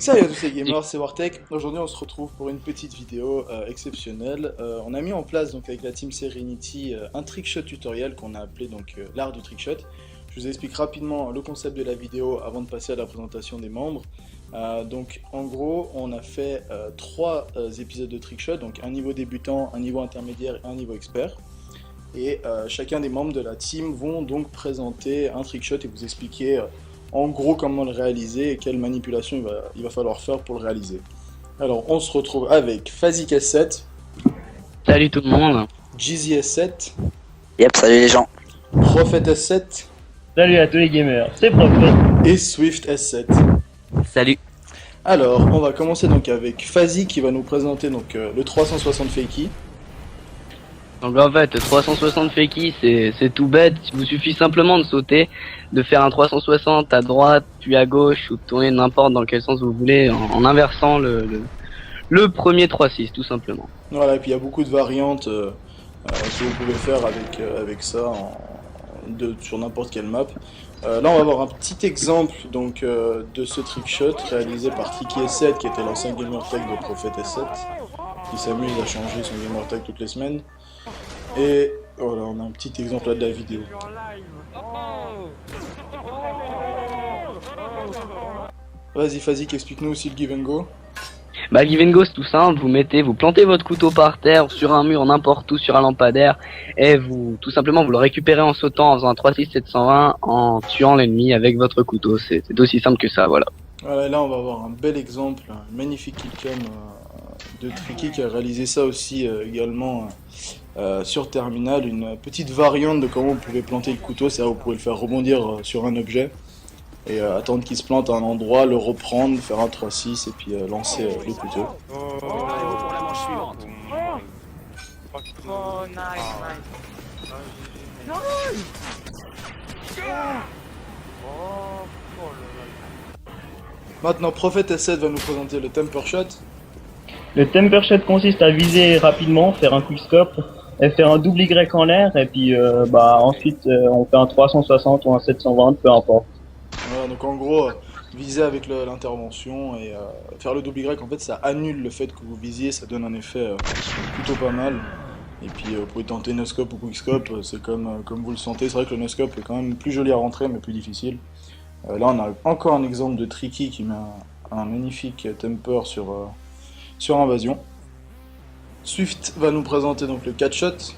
Salut à tous les gamers, c'est Wartech. Aujourd'hui on se retrouve pour une petite vidéo exceptionnelle. On a mis en place donc avec la team Serenity un trickshot tutoriel qu'on a appelé donc l'art du trickshot. Je vous explique rapidement le concept de la vidéo avant de passer à la présentation des membres. Donc en gros on a fait trois épisodes de trickshot, donc un niveau débutant, un niveau intermédiaire et un niveau expert. Et chacun des membres de la team vont donc présenter un trickshot et vous expliquer en gros comment le réaliser et quelle manipulation il va falloir faire pour le réaliser. Alors on se retrouve avec Fazik S7, Salut tout le monde. Jeezy S7, Yep, salut les gens. Prophet S7 Salut à tous les gamers, c'est Prophet. et Swift S7. Salut. Alors on va commencer donc avec Fazik qui va nous présenter donc le 360 Fakey. Donc en fait, 360 Fakey, c'est tout bête. Il vous suffit simplement de sauter, de faire un 360 à droite, puis à gauche, ou de tourner n'importe dans quel sens vous voulez, en inversant le premier 3-6, tout simplement. Voilà, et puis il y a beaucoup de variantes que vous pouvez faire avec ça sur n'importe quelle map. Là, on va avoir un petit exemple donc de ce trickshot réalisé par Tricky S7 qui était l'ancien gamer tag de Prophet S7 qui s'amuse à changer son gamer tag toutes les semaines. Et voilà, on a un petit exemple là de la vidéo. Vas-y, Fazik, explique-nous aussi le give and go. Bah Give and Go, c'est tout simple. Vous plantez votre couteau par terre, sur un mur, n'importe où, sur un lampadaire, et tout simplement, vous le récupérez en sautant, en faisant un 3-6 720, en tuant l'ennemi avec votre couteau. C'est aussi simple que ça, voilà. Voilà, là on va avoir un bel exemple, un magnifique killcam de Tricky qui a réalisé ça aussi également sur Terminal, une petite variante de comment vous pouvez planter le couteau, c'est-à-dire vous pouvez le faire rebondir sur un objet et attendre qu'il se plante à un endroit, le reprendre, faire un 3-6 et puis lancer le couteau. Préparez-vous pour la manche suivante. Oh, nice. Maintenant Prophet S7 va nous présenter le Temper Shot. Le temper shot consiste à viser rapidement, faire un quickscope, et faire un double Y en l'air, et puis ensuite on fait un 360 ou un 720, peu importe. Voilà, donc en gros, viser avec l'intervention et faire le double Y, en fait ça annule le fait que vous visiez, ça donne un effet plutôt pas mal. Et puis vous pouvez tenter no-scope ou quickscope, c'est comme vous le sentez. C'est vrai que le no-scope est quand même plus joli à rentrer mais plus difficile. Là on a encore un exemple de Tricky qui met un magnifique temper sur Invasion. Swift va nous présenter donc le catch shot.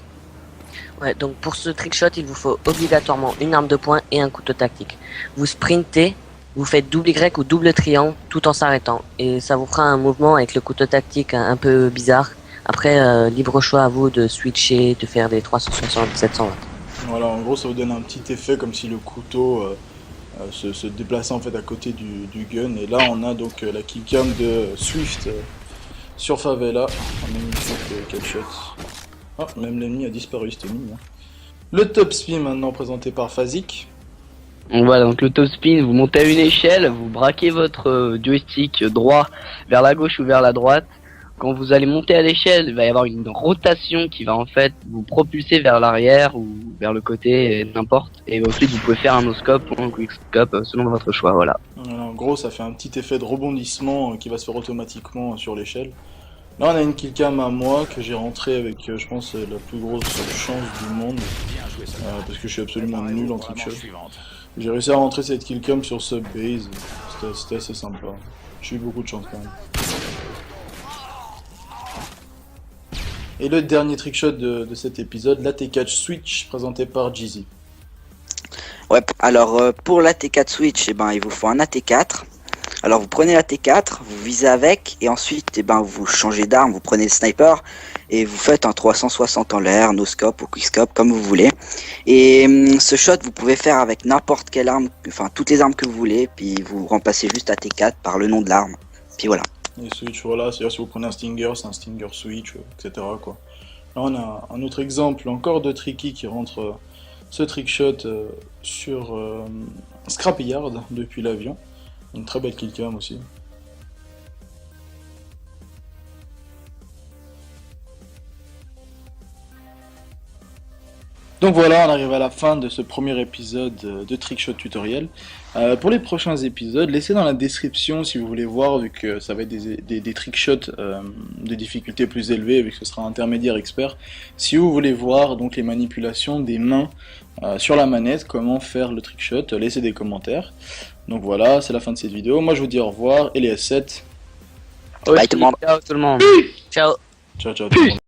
Ouais, donc pour ce trickshot, il vous faut obligatoirement une arme de poing et un couteau tactique. Vous sprintez, vous faites double Y ou double triangle tout en s'arrêtant. Et ça vous fera un mouvement avec le couteau tactique un peu bizarre. Après, libre choix à vous de switcher, de faire des 360, 720. Voilà, en gros ça vous donne un petit effet comme si le couteau se déplaçait en fait à côté du gun. Et là on a donc la killcam de Swift sur Favela, un magnifique catch shot. Ah, même l'ennemi a disparu, c'était mignon. Le top spin maintenant présenté par Fazik. Donc voilà, donc le top spin, vous montez à une échelle, vous braquez votre joystick droit vers la gauche ou vers la droite. Quand vous allez monter à l'échelle, il va y avoir une rotation qui va en fait vous propulser vers l'arrière ou vers le côté, n'importe. Et ensuite vous pouvez faire un no-scope ou un quick-scope selon votre choix, voilà. Voilà, en gros ça fait un petit effet de rebondissement qui va se faire automatiquement sur l'échelle. Là on a une killcam à moi que j'ai rentré avec je pense la plus grosse chance du monde parce que je suis absolument nul en trickshot. J'ai réussi à rentrer cette killcam sur Subbase, c'était assez sympa. J'ai eu beaucoup de chance quand même. Et le dernier trickshot de cet épisode, la T4 Switch présenté par Jeezy. Ouais, alors pour la T4 Switch, il vous faut un AT4. Alors vous prenez la T4, vous visez avec, et ensuite vous changez d'arme, vous prenez le sniper, et vous faites un 360 en l'air, no scope ou quickscope, comme vous voulez. Et ce shot, vous pouvez faire avec n'importe quelle arme, enfin toutes les armes que vous voulez, puis vous remplacez juste AT4 par le nom de l'arme. Puis voilà. Et Switch, voilà, c'est-à-dire si vous prenez un Stinger, c'est un Stinger Switch, etc. quoi. Là on a un autre exemple, encore de Tricky qui rentre ce trickshot sur Scrappy Yard depuis l'avion. Une très belle killcam aussi. Donc voilà, on arrive à la fin de ce premier épisode de Trickshot Tutoriel. Pour les prochains épisodes, laissez dans la description si vous voulez voir, vu que ça va être des trickshots de difficulté plus élevée, vu que ce sera intermédiaire expert. Si vous voulez voir donc les manipulations des mains sur la manette, comment faire le trickshot, laissez des commentaires. Donc voilà, c'est la fin de cette vidéo. Moi je vous dis au revoir et les S7. Bye tout le monde. Ciao tout le monde. Ciao. Ciao ciao tout le monde.